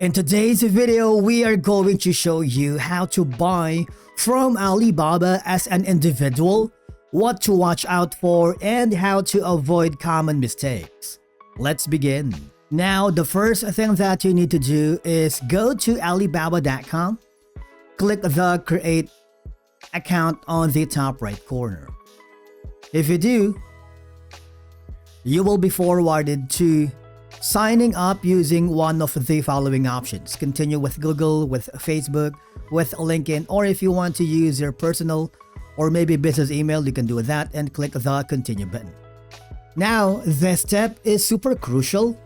In today's video, we are going to show you how to buy from Alibaba as an individual, what to watch out for, and how to avoid common mistakes. Let's begin. Now, the first thing that you need to do is go to Alibaba.com, click the Create Account on the top right corner. If you do, you will be forwarded to signing up using one of the following options. Continue with Google, with Facebook, with LinkedIn, or if you want to use your personal or maybe business email, you can do that and click the continue button. Now, this step is super crucial.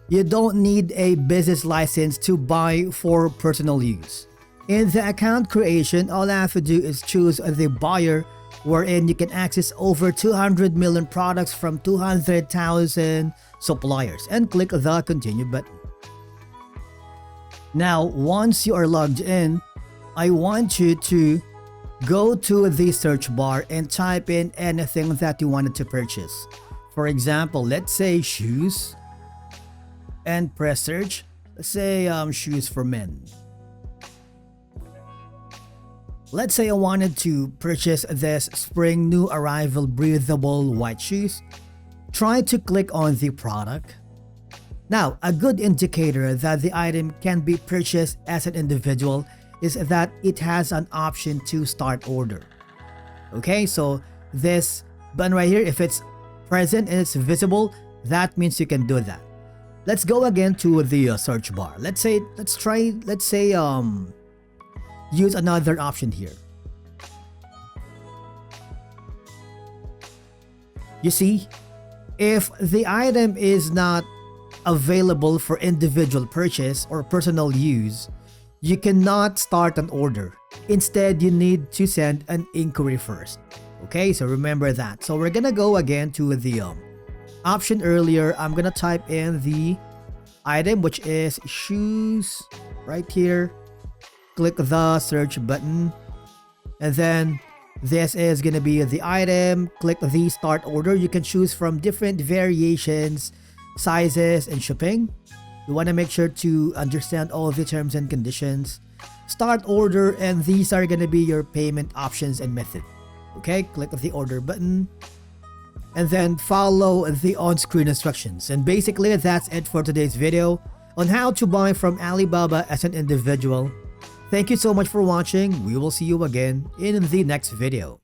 You don't need a business license to buy for personal use. In the account creation, all I have to do is choose the buyer, wherein you can access over 200 million products from 200,000 suppliers, and click the continue button. Now, once you are logged in, I want you to go to the search bar and type in anything that you wanted to purchase. For example, let's say shoes, and press search. Let's say shoes for men. Let's say I wanted to purchase this spring new arrival breathable white shoes. Try to click on the product. Now, a good indicator that the item can be purchased as an individual is that it has an option to start order. Okay, so this button right here, if it's present and it's visible, that means you can do that. Let's go again to the search bar. Let's use another option here. You see, if the item is not available for individual purchase or personal use, you cannot start an order. Instead, you need to send an inquiry first. Okay, so remember that. So we're gonna go again to the option earlier. I'm gonna type in the item, which is shoes, right here. Click the search button, and then this is gonna be the item. Click the start order. You can choose from different variations, sizes, and shipping. You want to make sure to understand all of the terms and conditions. Start order, and these are gonna be your payment options and method. Okay, click the order button, and then follow the on-screen instructions. And basically, that's it for today's video on how to buy from Alibaba as an individual. Thank you so much for watching. We will see you again in the next video.